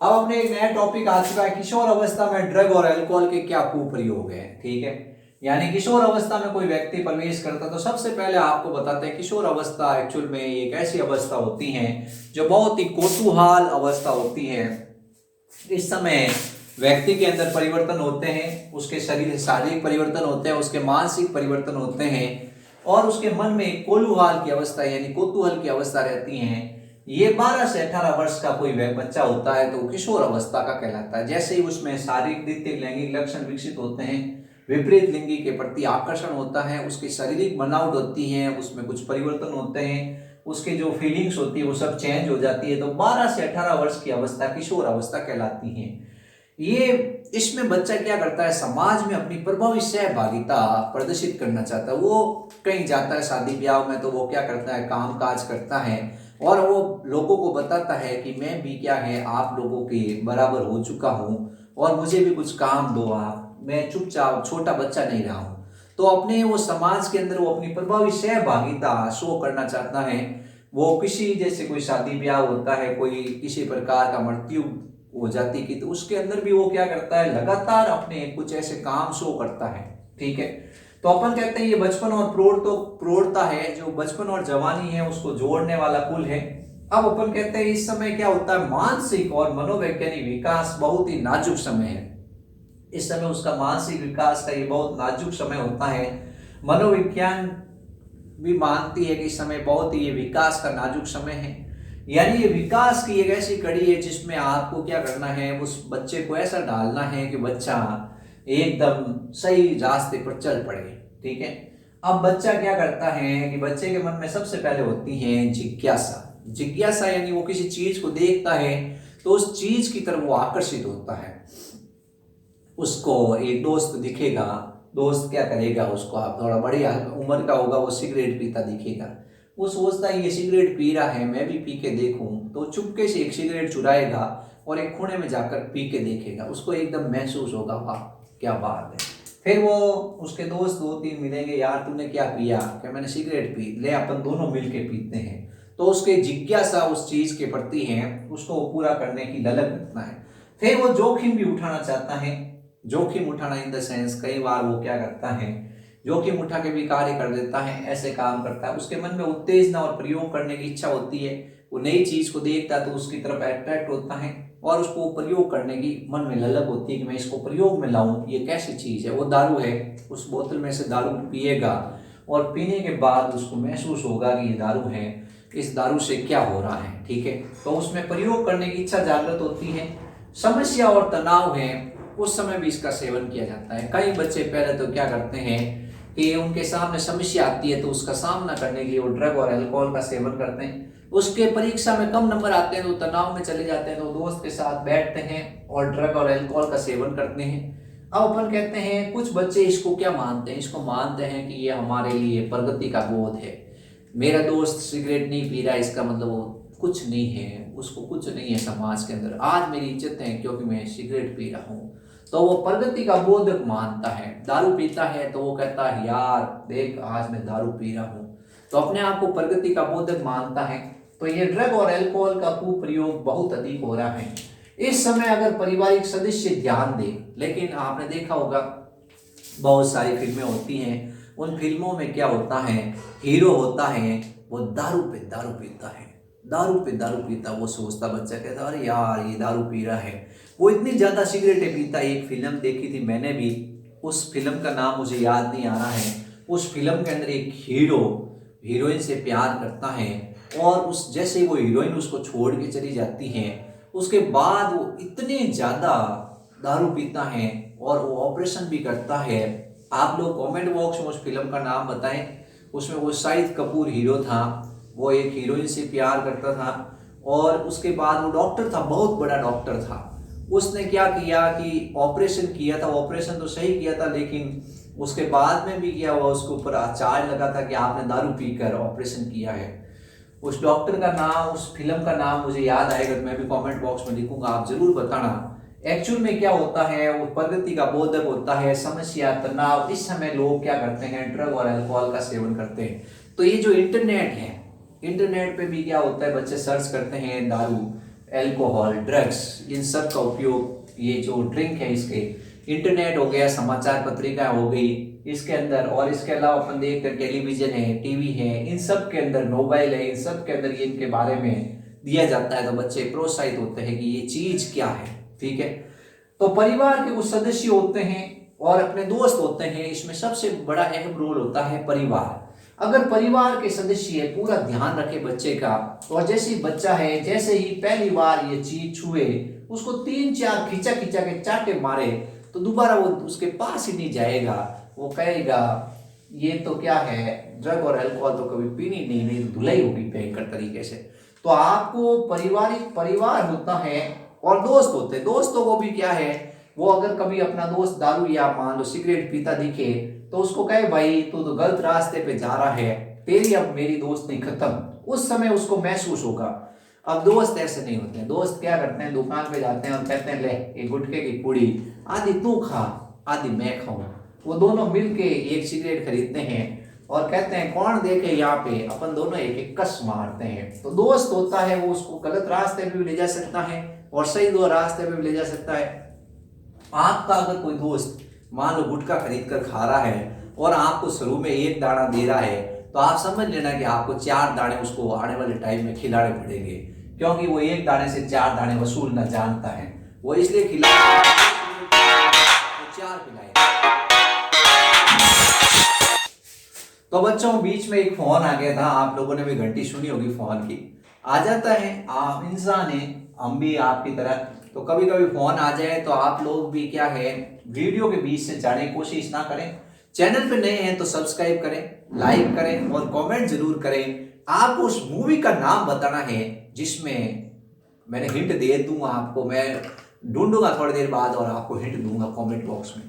अब हमने एक नया टॉपिक आ चुका है, किशोर अवस्था में ड्रग और अल्कोहल के क्या कुप्रयोग है। ठीक है, यानी किशोर अवस्था में कोई व्यक्ति प्रवेश करता तो सबसे पहले आपको बताते हैं किशोर अवस्था एक्चुअल में एक ऐसी अवस्था होती है जो बहुत ही कोतूहल अवस्था होती है। इस समय व्यक्ति के अंदर परिवर्तन होते हैं, उसके शरीर शारीरिक परिवर्तन होते हैं, उसके मानसिक परिवर्तन होते हैं और उसके मन में एक कोलूहाल की अवस्था यानी कौतूहल की अवस्था रहती है। ये 12 से 18 वर्ष का कोई बच्चा होता है तो किशोर अवस्था का कहलाता है। जैसे ही उसमें शारीरिक द्वितीय लैंगिक लक्षण विकसित होते हैं, विपरीत लिंगी के प्रति आकर्षण होता है, उसकी शारीरिक बनावट होती है, उसमें कुछ परिवर्तन होते हैं, उसके जो फीलिंग्स होती है वो सब चेंज हो जाती है, तो 12 से 18 वर्ष की अवस्था किशोर अवस्था कहलाती है। ये इसमें बच्चा क्या करता है, समाज में अपनी प्रभावी सहभागिता प्रदर्शित करना चाहता है। वो कहीं जाता है शादी ब्याह में तो वो क्या करता है, काम काज करता है और वो लोगों को बताता है कि मैं भी क्या है आप लोगों के बराबर हो चुका हूँ और मुझे भी कुछ काम दो आप, मैं चुपचाप छोटा बच्चा नहीं रहा हूँ। तो अपने वो समाज के अंदर वो अपनी प्रभावी सहभागिता शो करना चाहता है। वो किसी जैसे कोई शादी ब्याह होता है, कोई किसी प्रकार का मृत्यु हो जाती की, तो उसके अंदर भी वो क्या करता है, लगातार अपने कुछ ऐसे काम शो करता है। ठीक है, तो अपन कहते हैं ये बचपन और प्रौढ़ता है, जो बचपन और जवानी है उसको जोड़ने वाला पुल है। अब अपन कहते हैं इस समय क्या होता है, मानसिक और मनोवैज्ञानिक विकास बहुत ही नाजुक समय है। इस समय उसका मानसिक विकास का ये बहुत नाजुक समय होता है। मनोविज्ञान भी मानती है कि इस समय बहुत ही ये विकास का नाजुक समय है। यानी ये विकास की एक ऐसी कड़ी है जिसमें आपको क्या करना है, उस बच्चे को ऐसा डालना है कि बच्चा एकदम सही रास्ते पर चल पड़े। ठीक है, अब बच्चा क्या करता है कि बच्चे के मन में सबसे पहले होती है जिज्ञासा। जिज्ञासा यानी वो किसी चीज को देखता है तो उस चीज की तरफ वो आकर्षित होता है। उसको एक दोस्त दिखेगा, दोस्त क्या करेगा, उसको आप थोड़ा बड़ी उम्र का होगा, वो सिगरेट पीता दिखेगा, वो सोचता है ये सिगरेट पी रहा है मैं भी पी के देखूं, तो चुपके से एक सिगरेट चुराएगा और एक कोने में जाकर पी के देखेगा। उसको एकदम महसूस होगा वाह क्या बात है। फिर वो उसके दोस्त दो तीन मिलेंगे, यार तूने क्या पिया, क्या मैंने सिगरेट पी, ले अपन दोनों मिलके पीते हैं। तो उसके जिज्ञासा उस चीज के प्रति है, उसको पूरा करने की ललक रखना है। फिर वो जोखिम भी उठाना चाहता है। जोखिम उठाना इन द सेंस कई बार वो क्या करता है, जोखिम उठा के भी कार्य कर देता है, ऐसे काम करता है। उसके मन में उत्तेजना और प्रयोग करने की इच्छा होती है, वो नई चीज को देखता है तो उसकी तरफ अट्रैक्ट होता है और उसको प्रयोग करने की मन में ललक होती है कि मैं इसको प्रयोग में लाऊं, ये कैसी चीज है, वो दारू है। उस बोतल में से दारू पिएगा और पीने के बाद उसको महसूस होगा कि ये दारू है, इस दारू से क्या हो रहा है। ठीक है, तो उसमें प्रयोग करने की इच्छा जागृत होती है। समस्या और तनाव है, उस समय भी इसका सेवन किया जाता है। कई बच्चे पहले तो क्या करते हैं कि उनके सामने समस्या आती है तो उसका सामना करने के लिए वो ड्रग और अल्कोहल का सेवन करते हैं। उसके परीक्षा में कम नंबर आते हैं तो तनाव में चले जाते हैं, तो दोस्त के साथ बैठते हैं और ड्रग और अल्कोहल का सेवन करते हैं। अब अपन कहते हैं कुछ बच्चे इसको क्या मानते हैं, इसको मानते हैं कि ये हमारे लिए प्रगति का बोध है। मेरा दोस्त सिगरेट नहीं पी रहा इसका मतलब वो कुछ नहीं है, उसको कुछ नहीं है समाज के अंदर, आज मेरी इज्जत है क्योंकि मैं सिगरेट पी रहा हूँ, तो वो प्रगति का बोधक मानता है। दारू पीता है तो वो कहता है यार देख आज मैं दारू पी रहा हूँ, तो अपने आप को प्रगति का बोधक मानता है। तो ये ड्रग और अल्कोहल का कुप्रयोग बहुत अधिक हो रहा है इस समय। अगर पारिवारिक सदस्य ध्यान दे, लेकिन आपने देखा होगा बहुत सारी फिल्में होती हैं, उन फिल्मों में क्या होता है, हीरो होता है वो दारू पे दारू पीता है, दारू पे दारू पीता, वो सोचता बच्चा कहता अरे यार ये दारू पी रहा है, वो इतनी ज्यादा सिगरेटें पीता। एक फिल्म देखी थी मैंने भी, उस फिल्म का नाम मुझे याद नहीं आ रहा है। उस फिल्म के अंदर एक हीरो हीरोइन से प्यार करता है और उस जैसे वो हीरोइन उसको छोड़ के चली जाती है, उसके बाद वो इतने ज्यादा दारू पीता है और वो ऑपरेशन भी करता है। आप लोग कमेंट बॉक्स में उस फिल्म का नाम बताएं। उसमें वो शाहिद कपूर हीरो था, वो एक हीरोइन से प्यार करता था और उसके बाद वो डॉक्टर था, बहुत बड़ा डॉक्टर था। उसने क्या किया कि ऑपरेशन किया था, ऑपरेशन तो सही किया था लेकिन उसके बाद में भी क्या हुआ, उसके ऊपर चार्ज लगा था कि आपने दारू पीकर ऑपरेशन किया है। उस डॉक्टर का नाम, उस फिल्म का नाम मुझे याद आएगा तो मैं भी कमेंट बॉक्स में लिखूंगा, आप जरूर बताना। एक्चुअल में क्या होता है, वो प्रगति का बोधक होता है, समस्या तनाव। इस समय लोग क्या करते हैं, ड्रग और अल्कोहल का सेवन करते हैं। तो ये जो इंटरनेट है, इंटरनेट पे भी क्या होता है, बच्चे सर्च करते हैं दारू, अल्कोहल, ड्रग्स, इन सब का उपयोग, ये जो ड्रिंक है इसके, इंटरनेट हो गया, समाचार पत्रिका हो गई इसके अंदर, और इसके अलावा अपन देखते हैं टेलीविजन है, टीवी है, इन सब के अंदर, मोबाइल है, इन सब के अंदर ये इनके बारे में दिया जाता है, तो बच्चे प्रोत्साहित होते हैं कि ये चीज क्या है। ठीक है, तो परिवार के कुछ सदस्य होते हैं और अपने दोस्त होते हैं, इसमें सबसे बड़ा अहम रोल होता है परिवार। अगर परिवार के सदस्य पूरा ध्यान रखे बच्चे का, और जैसे ही बच्चा है, जैसे ही पहली बार ये चीज छुए, उसको 3-4 खींचा खींचा के चाटे मारे, तो दोबारा वो उसके पास ही नहीं जाएगा। वो कहेगा ये तो क्या है, ड्रग और अल्कोहल तो कभी पीनी नहीं तो धुलाई होगी भयंकर तरीके से। तो आपको परिवार होता है और दोस्त होते हैं। दोस्तों को भी क्या है, वो अगर कभी अपना दोस्त दारू या मान लो सिगरेट पीता दिखे तो उसको कहे भाई तू तो गलत रास्ते पे जा रहा है, तेरी अब मेरी दोस्ती खत्म, उस समय उसको महसूस होगा। अब दोस्त ऐसे नहीं होते हैं। दोस्त क्या करते हैं, दुकान पे जाते हैं और कहते हैं ले एक गुटखे की पुड़ी, आधी तू खा आधी मैं खाऊं। वो दोनों मिलके एक सिगरेट खरीदते हैं और कहते हैं कौन देखे यहाँ पे, अपन दोनों एक एक कस मारते हैं। तो दोस्त होता है वो उसको गलत रास्ते पे भी ले जा सकता है और सही दो रास्ते पे भी ले जा सकता है। आपका अगर कोई दोस्त मान लो गुटखा खरीद कर खा रहा है और आपको शुरू में 1 दाना दे रहा है, तो आप समझ लेना कि आपको 4 दाने उसको आने वाले टाइम में खिलाने पड़ेंगे, क्योंकि वो 1 दाने से 4 दाने वसूलना जानता है। वो इसलिए खिलाए 4 खिलाए। तो बच्चों बीच में एक फोन आ गया था, आप लोगों ने भी घंटी सुनी होगी फोन की। आ जाता है, आप इंसान है, हम भी आपकी तरह, तो कभी कभी फोन आ जाए तो आप लोग भी क्या है वीडियो के बीच से जाने की कोशिश ना करें। चैनल पे नए हैं तो सब्सक्राइब करें, लाइक करें और कमेंट जरूर करें। आपको उस मूवी का नाम बताना है जिसमें मैंने हिंट दे दूंगा आपको, मैं ढूंढूंगा थोड़ी देर बाद और आपको हिंट दूंगा कमेंट बॉक्स में।